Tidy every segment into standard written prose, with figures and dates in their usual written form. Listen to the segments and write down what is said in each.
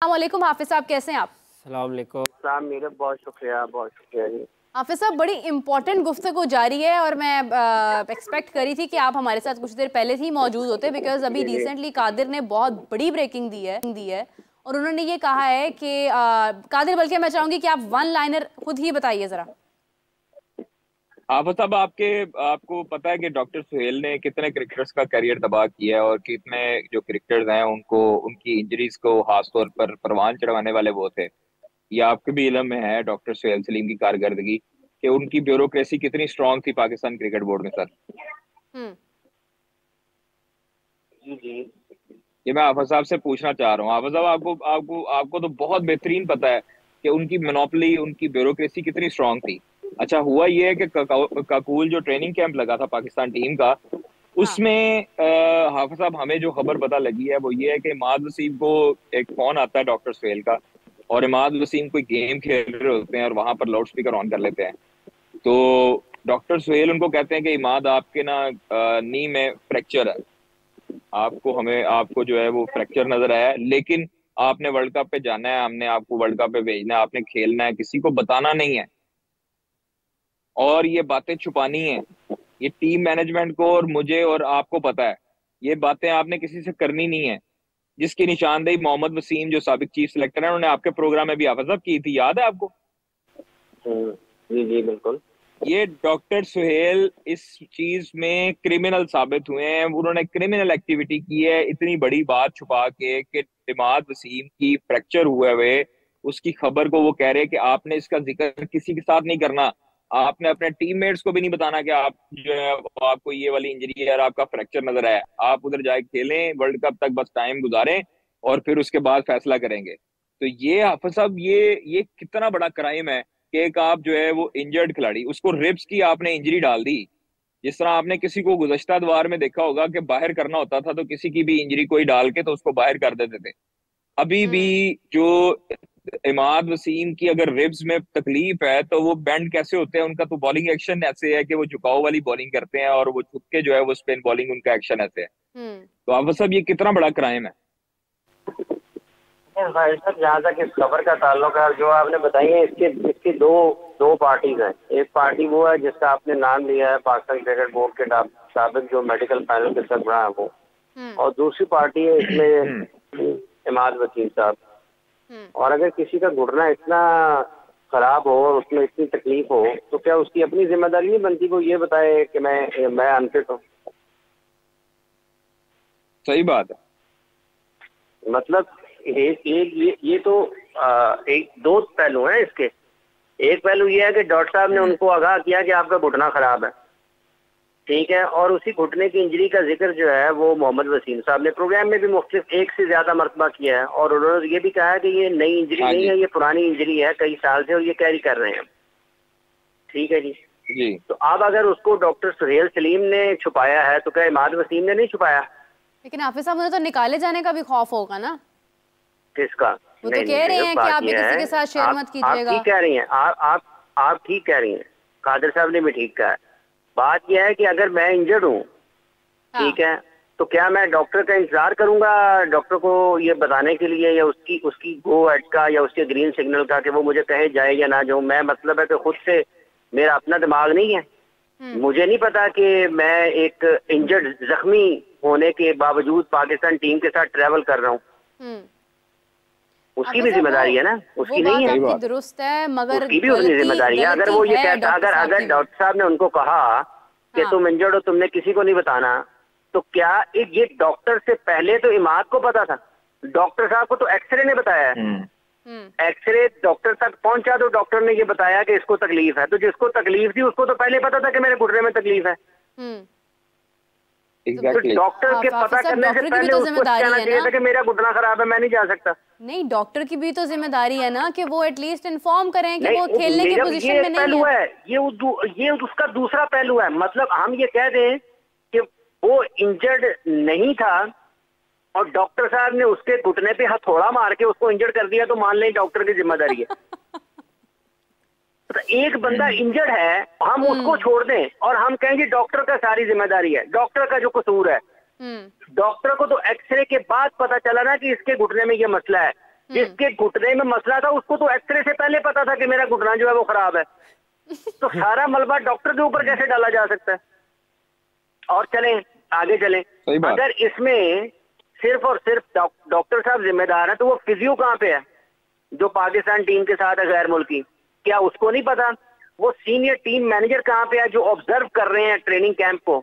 अस्सलामुअलैकुम हाफिज साहब, कैसे हैं आप? अस्सलाम वालेकुम। साहब मेरे बहुत शुक्रिया जी। हाफिज साहब, बड़ी इंपॉर्टेंट गुफ्तगू जारी है और मैं एक्सपेक्ट करी थी कि आप हमारे साथ कुछ देर पहले ही मौजूद होते, बिकॉज अभी जी जी। रिसेंटली कादिर ने बहुत बड़ी ब्रेकिंग दी है और उन्होंने ये कहा है कि कादिर, बल्कि मैं चाहूंगी कि आप वन लाइनर खुद ही बताइए जरा। आप साहब, आपको पता है कि डॉक्टर सुहेल ने कितने क्रिकेटर्स का करियर तबाह किया है और कितने जो क्रिकेटर्स हैं उनको उनकी इंजरीज को खास तौर पर परवान चढ़वाने वाले वो थे। ये आपके भी इल्म में है डॉक्टर सुहेल सलीम की कारकर्दगी कि उनकी ब्यूरोक्रेसी कितनी स्ट्रांग थी पाकिस्तान क्रिकेट बोर्ड में सर। हम्म। जी जी। ये मैं आफा साहब से पूछना चाह रहा हूँ। आफा साहब, आपको आपको आपको तो बहुत बेहतरीन पता है कि उनकी मोनोपोली, उनकी ब्यूरोक्रेसी कितनी स्ट्रांग थी। अच्छा, हुआ ये है कि काकूल जो ट्रेनिंग कैंप लगा था पाकिस्तान टीम का, हाँ। उसमें हाफिज साहब हमें जो खबर पता लगी है वो ये है कि इमाद वसीम को एक फोन आता है डॉक्टर सुहेल का, और इमाद वसीम कोई गेम खेल रहे होते हैं और वहां पर लाउड स्पीकर ऑन कर लेते हैं। तो डॉक्टर सुहेल उनको कहते हैं कि इमाद, आपके ना नी में फ्रैक्चर है, आपको जो है वो फ्रैक्चर नजर आया है, लेकिन आपने वर्ल्ड कप पे जाना है, हमने आपको वर्ल्ड कप पे भेजना है, आपने खेलना है, किसी को बताना नहीं है और ये बातें छुपानी है। ये टीम मैनेजमेंट को और मुझे और आपको पता है, ये बातें आपने किसी से करनी नहीं है। जिसकी निशानदेही मोहम्मद वसीम जो साबिक चीफ सिलेक्टर है उन्होंने आपके प्रोग्राम में भी हाफिज साहब की थी, याद है आपको? जी जी बिल्कुल। ये डॉक्टर सुहेल इस चीज में क्रिमिनल साबित हुए हैं। उन्होंने क्रिमिनल एक्टिविटी की है, इतनी बड़ी बात छुपा के कि इमाद वसीम की फ्रैक्चर हुए हुए उसकी खबर को वो कह रहे हैं कि आपने इसका जिक्र किसी के साथ नहीं करना, आपने अपने टीममेट्स को भी नहीं बताना कि आप जो है आपको ये वाली इंजरी है और आपका फ्रैक्चर नजर आया, आप उधर जाके खेलें, वर्ल्ड कप तक बस टाइम गुजारें और फिर उसके बाद फैसला करेंगे। तो ये हाफिज साहब, ये कितना बड़ा क्राइम है कि एक आप जो है वो इंजर्ड खिलाड़ी, उसको रिब्स की आपने इंजरी डाल दी। जिस तरह आपने किसी को गुज़श्ता दौर में देखा होगा कि बाहर करना होता था तो किसी की भी इंजरी कोई डाल के तो उसको बाहर कर देते थे। अभी भी हम्म। जो इमाद वसीम की अगर रिब्स में तकलीफ है तो वो बेंड कैसे होते हैं, उनका तो बॉलिंग एक्शन ऐसे है कि वो झुकाव वाली बॉलिंग करते हैं और वो झुक के जो है वो स्पिन बॉलिंग, उनका एक्शन ऐसे है। हम्म। तो आप सब, ये कितना बड़ा क्राइम है। भाई साहब, जहाँ तक इस खबर का ताल्लुक है, जो आपने बताई है, इसके इसकी दो पार्टीज हैं। एक पार्टी वो है जिसका आपने नाम लिया है, पाकिस्तान क्रिकेट बोर्ड के साबिक जो मेडिकल पैनल के सरबराह है वो, और दूसरी पार्टी है इसमें इमाद वसीम साहब। और अगर किसी का घुटना इतना खराब हो और उसमें इतनी तकलीफ हो तो क्या उसकी अपनी जिम्मेदारी नहीं बनती वो ये बताए कि मैं अनफिट हूँ? सही बात है। मतलब ये तो एक दो पहलू हैं इसके। एक पहलू ये है कि डॉक्टर साहब ने उनको आगाह किया कि आपका घुटना खराब है, ठीक है, और उसी घुटने की इंजरी का जिक्र जो है वो मोहम्मद वसीम साहब ने प्रोग्राम में भी मुख्तलिफ एक से ज्यादा मरतबा किया है, और उन्होंने ये भी कहा है कि ये नई इंजरी नहीं है, ये पुरानी इंजरी है कई साल से और ये कैरी कर रहे हैं। ठीक है जी। तो अब अगर उसको डॉक्टर सुहेल सलीम ने छुपाया है तो क्या इमाद वसीम ने नहीं छुपाया? लेकिन हाफिज साहब, मुझे तो निकाले जाने का भी खौफ होगा ना। किसका? वो तो कह रहे हैं कि आप भी किसी के साथ शेयर मत कीजिएगा। आप ठीक कह रही हैं, आप ठीक कह रही हैं, कादिर साहब ने भी ठीक कहा है। बात यह है कि अगर मैं इंजर्ड हूँ, ठीक है, तो क्या मैं डॉक्टर का इंतजार करूंगा डॉक्टर को ये बताने के लिए, या उसकी गो एट का या उसके ग्रीन सिग्नल का कि वो मुझे कहे जाए या ना जाऊं? मैं मतलब है कि खुद से मेरा अपना दिमाग नहीं है, मुझे नहीं पता कि मैं एक इंजर्ड जख्मी होने के बावजूद पाकिस्तान टीम के साथ ट्रेवल कर रहा हूँ। उसकी भी जिम्मेदारी है ना, उसकी नहीं है? आपकी दुरुस्त है, मगर उसकी भी अपनी जिम्मेदारी है। अगर वो ये कहता, अगर डॉक्टर साहब ने उनको कहा कि तुम इंजर्ड हो, तुमने किसी को नहीं बताना, तो क्या ये डॉक्टर से पहले तो इमाद को पता था? डॉक्टर साहब को तो एक्सरे ने बताया है, एक्सरे डॉक्टर तक पहुंचा तो डॉक्टर ने ये बताया कि इसको तकलीफ है, तो जिसको तकलीफ थी उसको तो पहले पता था कि मेरे घुटने में तकलीफ है। Exactly. तो डॉक्टर के पता करने से पहले उसको कहना चाहिए था कि मेरा घुटना खराब है, मैं नहीं जा सकता। नहीं, डॉक्टर की भी तो जिम्मेदारी है ना कि वो एटलीस्ट इन्फॉर्म करें कि वो खेलने की पोजीशन में नहीं है। ये उसका दूसरा पहलू है। मतलब हम ये कह दें कि वो इंजर्ड नहीं था और डॉक्टर साहब ने उसके घुटने पे हथौड़ा मार के उसको इंजर्ड कर दिया, तो मान लें डॉक्टर की जिम्मेदारी है। तो एक बंदा इंजर्ड है, हम उसको छोड़ दें और हम कहेंगे डॉक्टर का सारी जिम्मेदारी है, डॉक्टर का जो कसूर है। डॉक्टर को तो एक्सरे के बाद पता चला ना कि इसके घुटने में ये मसला है, जिसके घुटने में मसला था उसको तो एक्सरे से पहले पता था कि मेरा घुटना जो है वो खराब है। तो सारा मलबा डॉक्टर के ऊपर कैसे डाला जा सकता है? और चलें आगे चलें, अगर इसमें सिर्फ और सिर्फ डॉक्टर साहब जिम्मेदार है तो वो फिजियो कहाँ पे है जो पाकिस्तान टीम के साथ है गैर मुल्की? क्या उसको नहीं पता? वो सीनियर टीम मैनेजर कहाँ पे है जो ऑब्जर्व कर रहे हैं ट्रेनिंग कैंप को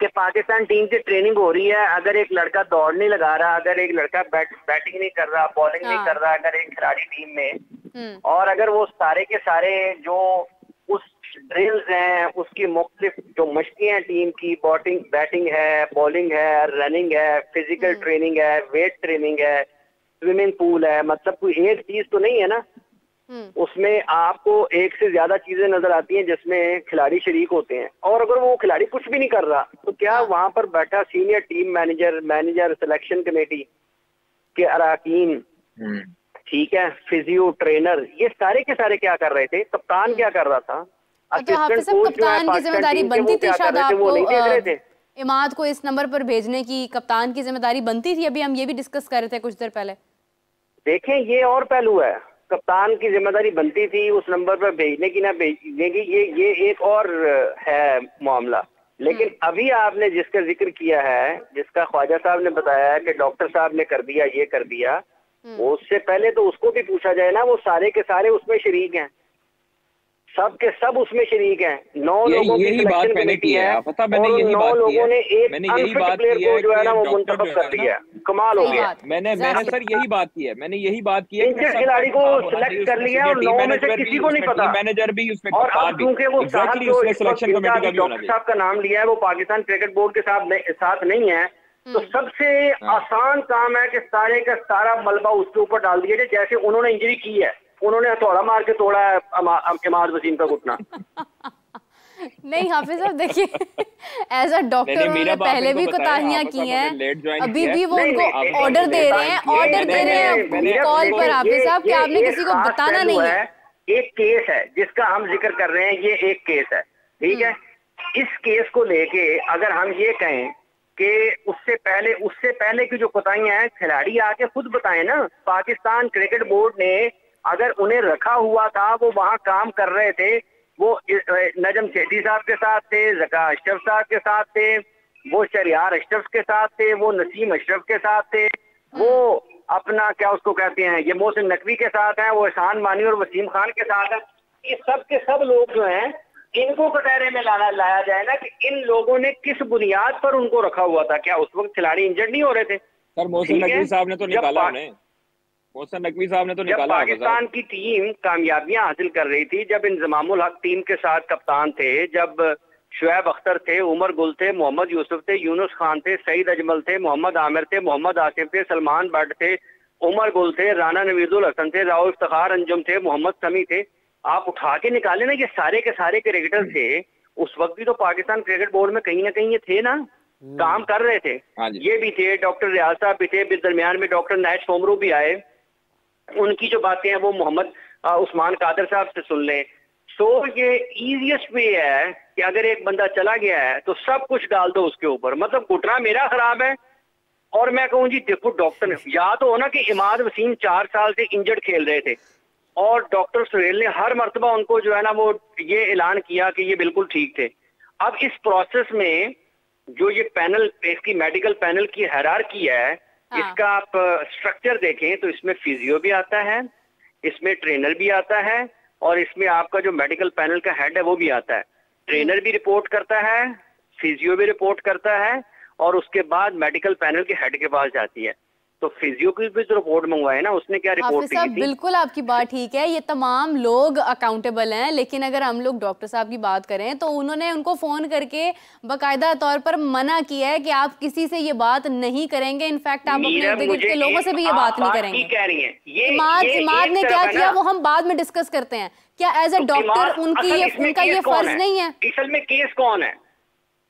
कि पाकिस्तान टीम की ट्रेनिंग हो रही है, अगर एक लड़का दौड़ नहीं लगा रहा, अगर एक लड़का बैटिंग नहीं कर रहा, बॉलिंग नहीं कर रहा, अगर एक खिलाड़ी टीम में, और अगर वो सारे के सारे जो उस ड्रिल्स हैं, उसकी मुख्तलिफ जो मशकें हैं टीम की, बैटिंग है, बॉलिंग है, रनिंग है, फिजिकल ट्रेनिंग है, वेट ट्रेनिंग है, स्विमिंग पूल है, मतलब कोई एक चीज तो नहीं है ना, उसमें आपको एक से ज्यादा चीजें नजर आती हैं जिसमें खिलाड़ी शरीक होते हैं। और अगर वो खिलाड़ी कुछ भी नहीं कर रहा तो क्या वहां पर बैठा senior team manager selection committee के अरकान, ठीक है, फिजियो ट्रेनर, ये सारे के सारे क्या कर रहे थे? कप्तान क्या कर रहा था? तो हाफिज साहब कप्तान की जिम्मेदारी बनती थी शायद आपको इमाद को इस नंबर पर भेजने की, कप्तान की जिम्मेदारी बनती थी। अभी हम ये भी डिस्कस कर रहे थे कुछ देर पहले। देखें ये और पहलू है, कप्तान की जिम्मेदारी बनती थी उस नंबर पर भेजने की ना भेजने की, ये एक और है मामला। लेकिन अभी आपने जिसका जिक्र किया है, जिसका ख्वाजा साहब ने बताया है कि डॉक्टर साहब ने कर दिया, ये कर दिया, उससे पहले तो उसको भी पूछा जाए ना, वो सारे के सारे उसमें शरीक हैं, सब के सब उसमें शरीक हैं। 9 लोगों की सिलेक्शन कमेटी है और 9 लोगों ने एक अनफिट प्लेयर को जो है ना वो मुंतखब कर दिया। कमाल हो गया। मैंने सर यही बात की है, मैंने यही बात की है, इंजर्ड खिलाड़ी को सिलेक्ट कर लिया और 9 में से किसी को नहीं पता, मैनेजर भी उसमें, और अब क्योंकि वो साहब जो सिलेक्शन कमेटी का डॉक्टर साहब का नाम लिया है वो पाकिस्तान क्रिकेट बोर्ड के साथ नहीं है, तो सबसे आसान काम है कि सारे का सारा मलबा उसके ऊपर डाल दिया जाए। जैसे उन्होंने इंजरी की है, उन्होंने हथौड़ा मार के तोड़ा है इमाद वसीम का घुटना। नहीं हाफिज साहब देखिए, एज अ डॉक्टर उन्होंने पहले भी कोताहियां की हैं, अभी भी वो उनको ऑर्डर दे रहे हैं कॉल पर हाफिज साहब कि आपने किसी को बताना नहीं है। एक केस है जिसका हम जिक्र कर रहे हैं, ये एक केस है, ठीक है। इस केस को लेके अगर हम ये कहें कि उससे पहले की जो कोताहियां हैं खिलाड़ी आके खुद बताएं ना। पाकिस्तान क्रिकेट बोर्ड ने अगर उन्हें रखा हुआ था, वो वहां काम कर रहे थे, वो नजम सेठी साहब के साथ थे, ज़का अशरफ साहब के साथ थे, वो शरियार अशरफ के साथ थे, वो नसीम अशरफ के साथ थे, वो अपना क्या उसको कहते हैं, ये मोहसिन नकवी के साथ हैं, वो एहसान मानी और वसीम खान के साथ हैं। ये सब के सब लोग जो हैं इनको कटहरे में लाया जाए ना कि इन लोगों ने किस बुनियाद पर उनको रखा हुआ था। क्या उस वक्त खिलाड़ी इंजर्ड नहीं हो रहे थे? सर मोहसिन नकवी साहब ने तो निकाला उन्हें, मोहसिन नकवी साहब ने तो निकाला। पाकिस्तान की टीम कामयाबियां हासिल कर रही थी, जब इंजमामुल हक टीम के साथ कप्तान थे, जब शुएब अख्तर थे, उमर गुल थे, मोहम्मद यूसुफ थे, यूनुस खान थे, सईद अजमल थे, मोहम्मद आमिर थे, मोहम्मद आसिफ थे, सलमान बट थे, उमर गुल थे, राना नवीजुल हसन थे, राव इफ्तिखार अंजुम थे, मोहम्मद समी थे। आप उठा के निकाले ना, ये सारे के सारे क्रिकेटर थे। उस वक्त भी तो पाकिस्तान क्रिकेट बोर्ड में कहीं ना कहीं ये थे ना, काम कर रहे थे। ये भी थे, डॉक्टर रियाज साहब भी थे, दरमियान में डॉक्टर नाइट सोमरू भी आए, उनकी जो बातें हैं वो मोहम्मद उस्मान कादर साहब से सुन लें। तो ये इजीएस्ट वे है कि अगर एक बंदा चला गया है तो सब कुछ डाल दो उसके ऊपर। मतलब घुटना मेरा खराब है और मैं कहूँ जी देखो डॉक्टर ने, याद हो ना कि इमाद वसीम 4 साल से इंजर्ड खेल रहे थे और डॉक्टर सुहेल ने हर मर्तबा उनको जो है ना वो ये ऐलान किया कि ये बिल्कुल ठीक थे। अब इस प्रोसेस में जो ये पैनल, इसकी मेडिकल पैनल की हायरार्की है, इसका आप स्ट्रक्चर देखें तो इसमें फिजियो भी आता है, इसमें ट्रेनर भी आता है और इसमें आपका जो मेडिकल पैनल का हेड है वो भी आता है। ट्रेनर भी रिपोर्ट करता है, फिजियो भी रिपोर्ट करता है और उसके बाद मेडिकल पैनल के हेड के पास जाती है। तो फिजियो की भी तो रिपोर्ट मंगवाए ना, उसने क्या रिपोर्ट की थी? बिल्कुल आपकी बात ठीक है, ये तमाम लोग अकाउंटेबल हैं, लेकिन अगर हम लोग डॉक्टर साहब की बात करें तो उन्होंने उनको फोन करके बाकायदा तौर पर मना किया है कि आप किसी से ये बात नहीं करेंगे। इनफैक्ट आप अपने इर्द गिर्द के लोगों से भी ये बात नहीं करेंगे। कह रही हैं इमाद ने क्या किया वो हम बाद में डिस्कस करते हैं। क्या एज ए डॉक्टर उनका ये फर्ज नहीं है? असल में केस कौन है?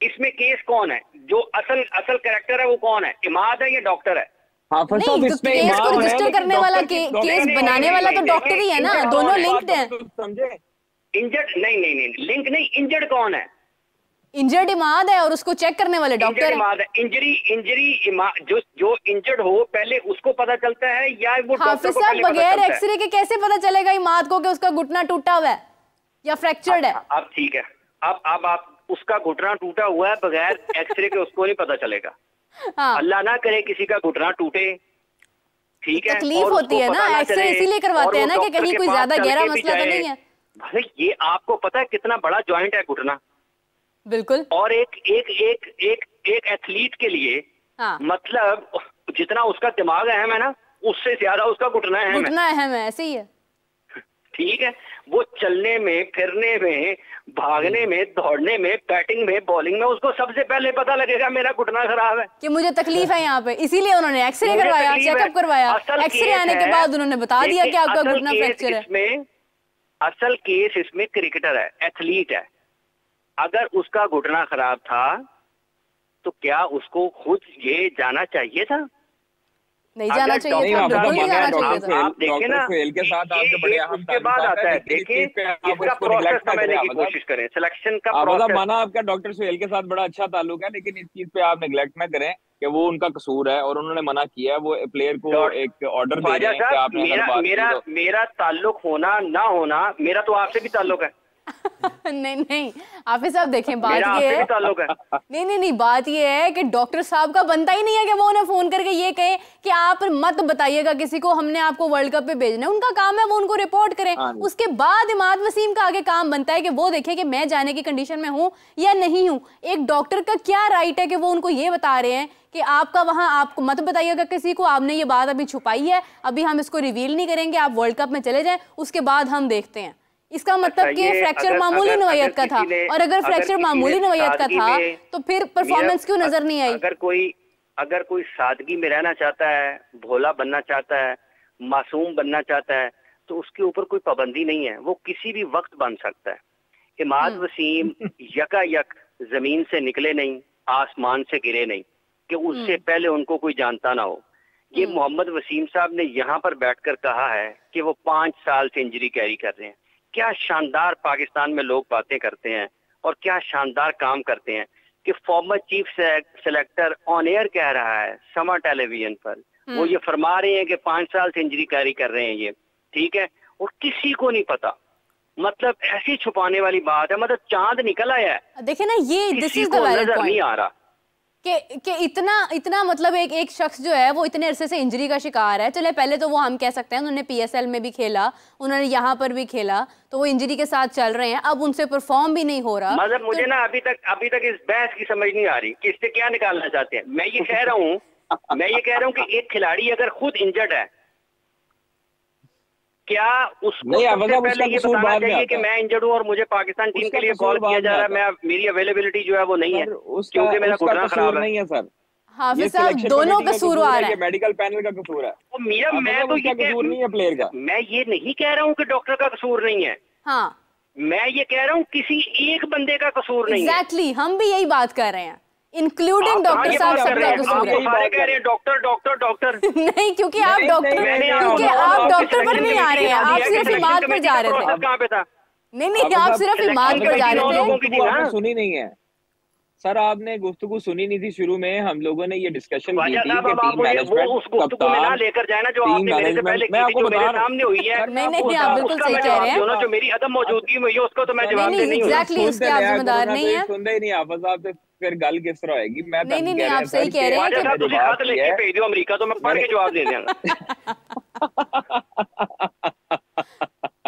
इसमें केस कौन है? जो असल कैरेक्टर है वो कौन है? इमाद है या डॉक्टर है? नहीं, तो केस को रजिस्टर करने वाला, केस बनाने वाला तो डॉक्टर ही है ना, दोनों लिंक्ड हैं। समझे? इंजर्ड नहीं, लिंक नहीं, इंजर्ड कौन है? इंजर्ड इमाद है और उसको चेक करने वाले डॉक्टर हैं। इंजरी जो इंजर्ड हो पहले उसको पता चलता है या वो हाफिज साहब बगैर एक्सरे के कैसे पता चलेगा इमाद को कि उसका घुटना टूटा हुआ है या फ्रैक्चर्ड है? अब ठीक है, अब आप उसका घुटना टूटा हुआ है बगैर एक्सरे के उसको नहीं पता चलेगा। हाँ। अल्लाह ना करे किसी का घुटना टूटे, ठीक है, तकलीफ होती है ना, एक्सरे इसीलिए करवाते हैं ना कि कहीं कोई ज्यादा गहरा मसला तो नहीं है। भाई ये आपको पता है कितना बड़ा जॉइंट है घुटना? बिल्कुल। और एक एथलीट के लिए हाँ। मतलब जितना उसका दिमाग अहम है ना, उससे ज्यादा उसका घुटना अहम है। घुटना अहम है, ऐसे ही है। ठीक है, वो चलने में, फिरने में, भागने में, दौड़ने में, बैटिंग में, बॉलिंग में, उसको सबसे पहले पता लगेगा मेरा घुटना खराब है, कि मुझे तकलीफ है यहाँ पे, इसीलिए उन्होंने एक्सरे करवाया, चेकअप करवाया। एक्सरे आने के बाद उन्होंने बता दिया कि आपका घुटना फ्रैक्चर है। असल केस इसमें क्रिकेटर है, एथलीट है। अगर उसका घुटना खराब था तो क्या उसको खुद ये जाना चाहिए था? नहीं जाना चाहिए था, बिल्कुल नहीं जाना चाहिए था। आप देखें ना, के साथ आपके बड़े अहम उसके बाद आता है, देखें इसका प्रोसेस समझने की कोशिश करें, सिलेक्शन का प्रोसेस। माना आपका डॉक्टर सुहेल के साथ बड़ा अच्छा ताल्लुक है, लेकिन इस चीज पे आप निगलेक्ट ना करें कि वो उनका कसूर है और उन्होंने मना किया है। वो प्लेयर को एक ऑर्डर दे रहे हैं कि आपने मेरा ताल्लुक होना ना होना, मेरा तो आपसे भी ताल्लुक है। नहीं हाफिज साहब देखें, बात ये है, नहीं बात ये है कि डॉक्टर साहब का बनता ही नहीं है कि वो उन्हें फोन करके ये कहे कि आप मत बताइएगा किसी को, हमने आपको वर्ल्ड कप पे भेजना है। उनका काम है वो उनको रिपोर्ट करें। उसके बाद इमाद वसीम का आगे काम बनता है कि वो देखे कि मैं जाने की कंडीशन में हूँ या नहीं हूँ। एक डॉक्टर का क्या राइट है कि वो उनको ये बता रहे हैं कि आपका वहां, आपको मत बताइएगा किसी को, आपने ये बात अभी छुपाई है, अभी हम इसको रिवील नहीं करेंगे, आप वर्ल्ड कप में चले जाएं, उसके बाद हम देखते हैं। इसका मतलब कि फ्रैक्चर मामूली नौयत का था, और अगर फ्रैक्चर मामूली नौयत का था तो फिर परफॉर्मेंस क्यों नजर नहीं आई? अगर कोई सादगी में रहना चाहता है, भोला बनना चाहता है, मासूम बनना चाहता है, तो उसके ऊपर कोई पाबंदी नहीं है, वो किसी भी वक्त बन सकता है। इमाद वसीम यकायक जमीन से निकले नहीं, आसमान से गिरे नहीं कि उससे पहले उनको कोई जानता ना हो। ये मोहम्मद वसीम साहब ने यहाँ पर बैठकर कहा है कि वो 5 साल से इंजरी कैरी कर रहे हैं। क्या शानदार पाकिस्तान में लोग बातें करते हैं और क्या शानदार काम करते हैं कि former chief selector on air कह रहा है समा टेलीविजन पर, वो ये फरमा रहे हैं कि 5 साल से इंजरी कैरी कर रहे हैं ये, ठीक है, और किसी को नहीं पता। मतलब ऐसी छुपाने वाली बात है, मतलब चांद निकल आया है। देखिए ना, ये this is the valid point नहीं आ रहा कि इतना मतलब एक शख्स जो है वो इतने अरसे से इंजरी का शिकार है। चले पहले तो वो हम कह सकते हैं उन्होंने पीएसएल में भी खेला, उन्होंने यहाँ पर भी खेला, तो वो इंजरी के साथ चल रहे हैं, अब उनसे परफॉर्म भी नहीं हो रहा। मतलब मुझे ना अभी तक इस बहस की समझ नहीं आ रही कि इससे क्या निकालना चाहते हैं। मैं ये कह रहा हूँ कि एक खिलाड़ी अगर खुद इंजर्ड है, क्या उसको सबसे पहले ये बताना चाहिए कि मैं इंजर्ड हूँ और मुझे पाकिस्तान टीम के लिए कॉल किया जा रहा है, मैं मेरी अवेलेबिलिटी जो है वो नहीं है क्योंकि मेरा घुटना खराब है। नहीं है सर, हाफिज साहब दोनों कसूरवार है, मेडिकल पैनल का कसूर है। मैं तो ये कसूर नहीं है प्लेयर का। मैं ये नहीं कह रहा हूँ कि डॉक्टर का कसूर नहीं है, हाँ, मैं ये कह रहा हूँ किसी एक बंदे का कसूर नहीं है। एग्जैक्टली, हम भी यही बात कर रहे हैं, इंक्लूडिंग डॉक्टर साहब सबका कसूर है। सारे कह रहे हैं डॉक्टर नहीं, क्योंकि आप डॉक्टर पर नहीं आ रहे हैं, आप सिर्फ इमाद पर जा रहे थे। कहाँ पे था? नहीं, आप सिर्फ इमाद पर जा रहे थे। सुनी नहीं है सर, आपने गुफ्तगू सुनी नहीं थी शुरू में, हम लोगों ने ये डिस्कशन की थी कि टीम मैनेजमेंट उस गुफ्तगू में ना लेकर जाए ना जो आपने मेरे से पहले की थी, जो मेरे सामने हुई है। नहीं, आप बिल्कुल सही कह रहे हैं। जो मेरी अदम मौजूदगी में हुई है उसको तो मैं जवाब देने नहीं हूँ। एग्जैक्टली, उसके आप जिम्मेदार नहीं है। सुनते ही नहीं हाफिज साहब से फिर गल किस तरह होगी? मैं नहीं, आप सही कह रहे हैं कि तुझे खत लेके भेज दो अमेरिका, तो मैं पढ़ के जवाब दे दूंगा।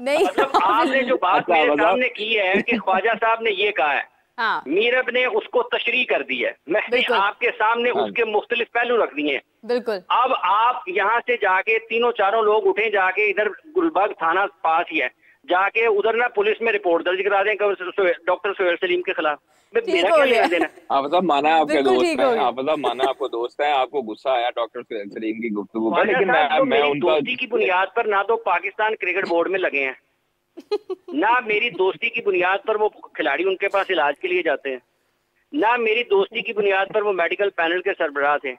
नहीं, मतलब आपने जो बात मेरे सामने की है कि ख्वाजा साहब ने ये कहा है, हाँ, मीरब ने उसको तशरीह कर दी है, मैंने आपके सामने उसके मुख्तलिफ पहलू रख दिए हैं। बिल्कुल। अब आप यहाँ से जाके 3-4 लोग उठे, जाके इधर गुलबर्ग थाना पास ही है, जाके उधर ना पुलिस में रिपोर्ट दर्ज करा दें डॉक्टर सुहेल सलीम के खिलाफ। मेरा क्या लेना देना? आप सब माना आपके दोस्त हैं, आप सब माना आपको दोस्त हैं, आपको गुस्सा आया डॉक्टर सुहेल सलीम की गुफ्तगू पर, लेकिन मैं उनका दोस्ती की बुनियाद पर ना तो पाकिस्तान क्रिकेट बोर्ड में लगे हैं ना मेरी दोस्ती की बुनियाद पर वो खिलाड़ी उनके पास इलाज के लिए जाते हैं, ना मेरी दोस्ती की बुनियाद पर वो मेडिकल पैनल के सरबराह थे।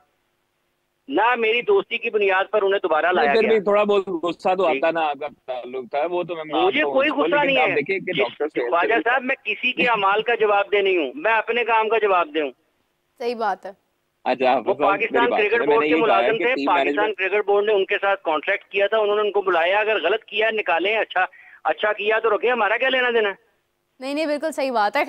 ना मेरी दोस्ती की बुनियाद पर उन्हें दोबारा लाया फिर गया। भी थोड़ा बहुत गुस्सा तो आता ना, अगर ताल्लुक था वो तो मैं मुझे कोई गुस्सा नहीं है। देखिए कि डॉक्टर ख्वाजा साहब, मैं किसी के अमाल का जवाब दे नहीं हूँ, मैं अपने काम का जवाब दूं। सही बात है। अच्छा, वो पाकिस्तान क्रिकेट बोर्ड के मुलाजिम थे, पाकिस्तान क्रिकेट बोर्ड ने उनके साथ कॉन्ट्रैक्ट किया था, उन्होंने उनको बुलाया, अगर गलत किया निकालें, अच्छा किया तो रखें, हमारा क्या लेना देना। नहीं नहीं, बिल्कुल सही बात है।